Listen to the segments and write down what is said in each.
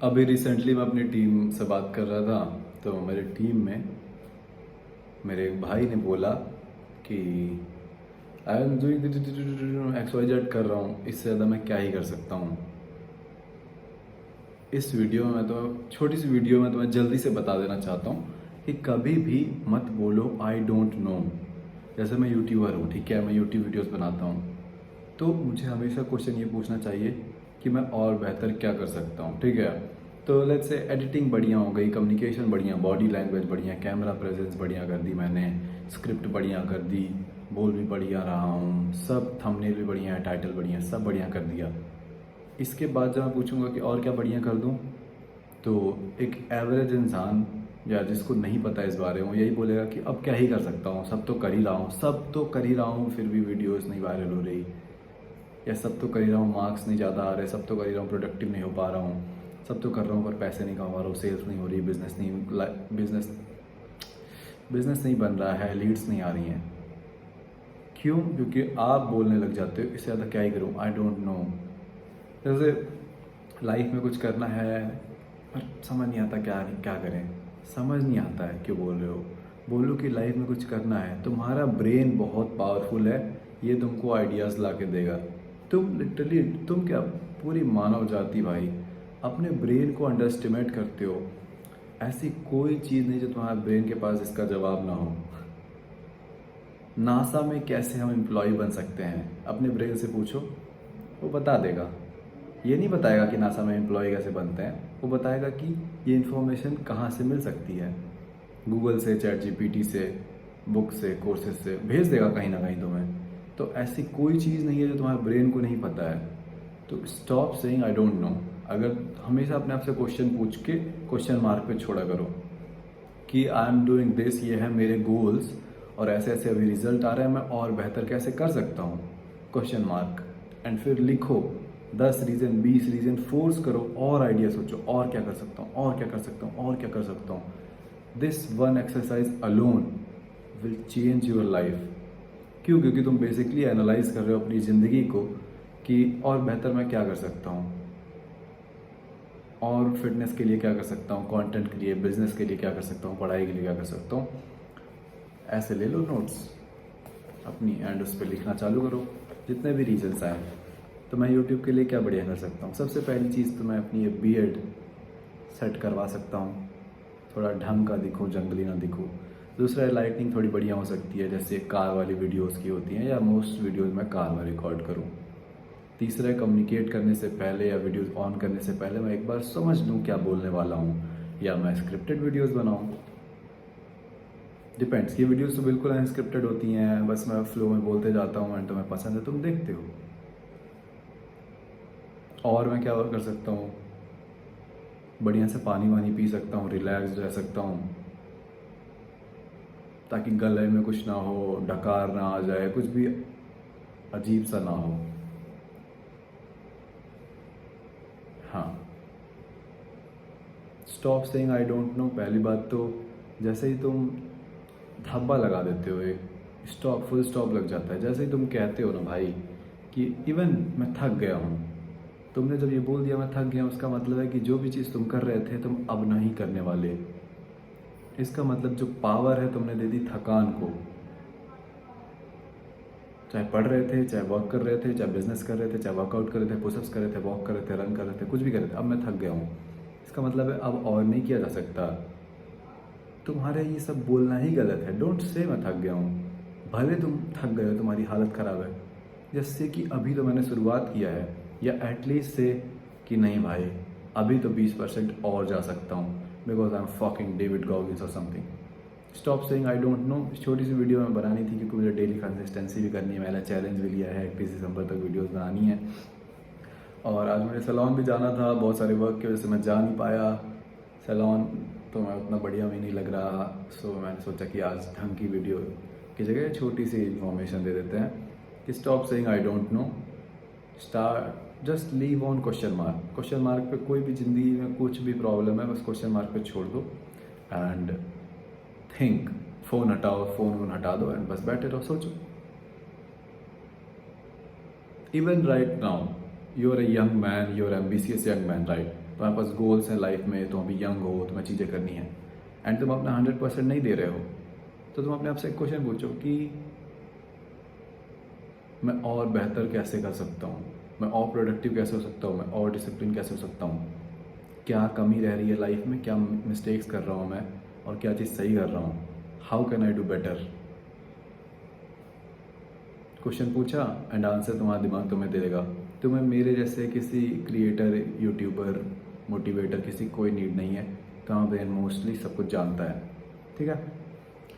अभी रिसेंटली मैं अपनी टीम से बात कर रहा था, तो मेरे टीम में मेरे एक भाई ने बोला कि I am doing X Y Z कर रहा हूँ, इससे ज़्यादा मैं क्या ही कर सकता हूँ। इस वीडियो में तो छोटी सी वीडियो में तो मैं जल्दी से बता देना चाहता हूँ कि कभी भी मत बोलो आई डोंट नो। जैसे मैं यूट्यूबर हूँ, ठीक है, मैं यूट्यूब वीडियोस बनाता हूँ, तो मुझे हमेशा क्वेश्चन ये पूछना चाहिए कि मैं और बेहतर क्या कर सकता हूँ, ठीक है। तो लेट्स से एडिटिंग बढ़िया हो गई, कम्युनिकेशन बढ़िया, बॉडी लैंग्वेज बढ़िया, कैमरा प्रेजेंस बढ़िया कर दी मैंने, स्क्रिप्ट बढ़िया कर दी, बोल भी बढ़िया रहा हूँ, सब थंबनेल भी बढ़िया है, टाइटल बढ़िया, सब बढ़िया कर दिया। इसके बाद जब मैं पूछूंगा कि और क्या बढ़िया कर दूँ, तो एक एवरेज इंसान या जिसको नहीं पता इस बारे में, यही बोलेगा कि अब क्या ही कर सकता हूँ, सब तो कर ही रहा हूँ, सब तो कर ही रहा हूँ, फिर भी वीडियोस नहीं वायरल हो रही, या सब तो कर ही रहा हूँ, मार्क्स नहीं ज़्यादा आ रहे, सब तो कर ही रहा हूँ, प्रोडक्टिव नहीं हो पा रहा हूँ, सब तो कर रहा हूँ पर पैसे नहीं कमा पा रहा हूँ, सेल्स नहीं हो रही, बिजनेस नहीं बन रहा है, लीड्स नहीं आ रही हैं। क्यों? क्योंकि आप बोलने लग जाते हो इससे ज़्यादा क्या ही करूँ, आई डोंट नो। जैसे लाइफ में कुछ करना है पर समझ नहीं आता क्या क्या करें, समझ नहीं आता है क्यों बोल रहे हो। बोलो कि लाइफ में कुछ करना है, तुम्हारा ब्रेन बहुत पावरफुल है, ये तुमको आइडियाज़ ला के देगा। तुम लिटरली, तुम क्या, पूरी मानव जाति भाई अपने ब्रेन को अंडर एस्टिमेट करते हो। ऐसी कोई चीज़ नहीं जो तुम्हारे ब्रेन के पास इसका जवाब ना हो। नासा में कैसे हम एम्प्लॉय बन सकते हैं, अपने ब्रेन से पूछो, वो बता देगा। ये नहीं बताएगा कि नासा में एम्प्लॉय कैसे बनते हैं, वो बताएगा कि ये इन्फॉर्मेशन कहाँ से मिल सकती है। गूगल से, चैट जीपीटी से, बुक से, कोर्सेज से भेज देगा कहीं ना कहीं तुम्हें। तो ऐसी कोई चीज़ नहीं है जो तुम्हारे ब्रेन को नहीं पता है। तो stop saying I don't no. अगर हमेशा अपने आप से क्वेश्चन पूछ के क्वेश्चन मार्क पे छोड़ा करो कि आई एम डूइंग दिस, ये है मेरे गोल्स और ऐसे ऐसे अभी रिजल्ट आ रहे हैं, मैं और बेहतर कैसे कर सकता हूँ, क्वेश्चन मार्क। एंड फिर लिखो 10 रीज़न, 20 रीज़न, फोर्स करो और आइडिया सोचो, और क्या कर सकता हूँ, और क्या कर सकता हूँ, और क्या कर सकता हूँ। This one exercise alone will change your life. क्यों? क्योंकि तुम बेसिकली एनालाइज कर रहे हो अपनी ज़िंदगी को कि और बेहतर मैं क्या कर सकता हूँ, और फिटनेस के लिए क्या कर सकता हूँ, कंटेंट के लिए, बिजनेस के लिए क्या कर सकता हूँ, पढ़ाई के लिए क्या कर सकता हूँ। ऐसे ले लो नोट्स अपनी एंड उस पर लिखना चालू करो, जितने भी रीजन्स आए। तो मैं यूट्यूब के लिए क्या बढ़िया कर सकता हूँ, सबसे पहली चीज़ तो मैं अपनी ये बीएड सेट करवा सकता हूँ, थोड़ा ढंग का दिखूँ, जंगली ना दिखूँ। दूसरा, लाइटिंग थोड़ी बढ़िया हो सकती है, जैसे कार वाली वीडियोस की होती हैं, या मोस्ट वीडियोस में कार में रिकॉर्ड करूँ। तीसरा, कम्युनिकेट करने से पहले या वीडियोस ऑन करने से पहले मैं एक बार समझ लूँ क्या बोलने वाला हूँ, या मैं स्क्रिप्टेड वीडियोस बनाऊँ। डिपेंड्स। ये वीडियोस तो बिल्कुल अनस्क्रिप्टेड होती हैं, बस मैं फ्लो में बोलते जाता हूँ एंड तुम्हें पसंद है, तुम देखते हो। और मैं क्या और कर सकता हूँ, बढ़िया से पानी वानी पी सकता हूँ, रिलैक्स रह सकता हूँ, ताकि गले में कुछ ना हो, डकार ना आ जाए, कुछ भी अजीब सा ना हो। हाँ, stop saying I don't no. पहली बात तो जैसे ही तुम धब्बा लगा देते हो, एक स्टॉप, फुल स्टॉप लग जाता है। जैसे ही तुम कहते हो ना भाई कि इवन मैं थक गया हूँ, तुमने जब ये बोल दिया मैं थक गया, उसका मतलब है कि जो भी चीज़ तुम कर रहे थे तुम अब नहीं करने वाले। इसका मतलब जो पावर है तुमने दे दी थकान को। चाहे पढ़ रहे थे, चाहे वर्क कर रहे थे, चाहे बिजनेस कर रहे थे, चाहे वर्कआउट कर रहे थे, पुशअप्स कर रहे थे, वॉक कर रहे थे, रन कर रहे थे, कुछ भी कर रहे थे, अब मैं थक गया हूँ। इसका मतलब है अब और नहीं किया जा सकता। तुम्हारे ये सब बोलना ही गलत है। डोंट से मैं थक गया हूँ। भले तुम थक गए हो, तुम्हारी हालत ख़राब है, जैसे कि अभी तो मैंने शुरुआत किया है, या एटलीस्ट से कि नहीं भाई अभी तो 20% और जा सकता हूँ, because I am fucking David Goggins और something. Stop saying I don't know. छोटी सी वीडियो में बनानी थी क्योंकि मुझे डेली कंसिस्टेंसी भी करनी है। मैंने चैलेंज भी लिया है 31 दिसंबर तक वीडियोस बनानी है, और आज मुझे सैलून भी जाना था, बहुत सारे वर्क की वजह से मैं जा नहीं पाया सैलून, तो मैं उतना बढ़िया भी नहीं लग रहा। सो मैंने सोचा कि आज ढंग की वीडियो की जगह छोटी सी इन्फॉर्मेशन दे देते हैं कि stop saying I don't no, start just leave on question mark. Question mark पे कोई भी ज़िंदगी में कुछ भी प्रॉब्लम है, बस क्वेश्चन मार्क पे छोड़ दो एंड थिंक। फ़ोन हटाओ, फ़ोन हटा दो एंड बस बैठे रहो, सोचो। Even right now you are a young man, you are ambitious young man, right? तुम्हारे पास गोल्स हैं लाइफ में, तुम अभी यंग हो, तुम्हें चीज़ें करनी है एंड तुम अपना 100% नहीं दे रहे हो, तो तुम अपने आप से एक क्वेश्चन पूछो कि मैं और बेहतर कैसे कर सकता हूँ, मैं और प्रोडक्टिव कैसे हो सकता हूँ, मैं और डिसिप्लिन कैसे हो सकता हूँ, क्या कमी रह रही है लाइफ में, क्या मिस्टेक्स कर रहा हूँ मैं और क्या चीज़ सही कर रहा हूँ, how can I do better. Question पूछा एंड आंसर तुम्हारा दिमाग तुम्हें दे देगा। तुम्हें मेरे जैसे किसी क्रिएटर, यूट्यूबर, मोटिवेटर किसी कोई नीड नहीं है, तुम्हारा ब्रेन मोस्टली सब कुछ जानता है। ठीक है,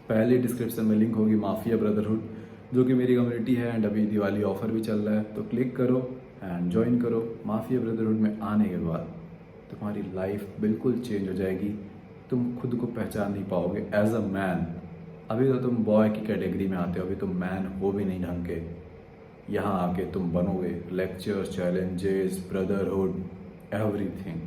पहले डिस्क्रिप्शन में लिंक होगी माफिया ब्रदरहुड, जो कि मेरी कम्युनिटी है एंड अभी दिवाली ऑफर भी चल रहा है, तो क्लिक करो एंड ज्वाइन करो। माफिया ब्रदरहुड में आने के बाद तुम्हारी लाइफ बिल्कुल चेंज हो जाएगी, तुम खुद को पहचान नहीं पाओगे एज अ मैन। अभी तो तुम बॉय की कैटेगरी में आते हो, अभी तुम मैन हो भी नहीं ढंग के, यहाँ आके तुम बनोगे। Lecture, challenges, brotherhood, everything.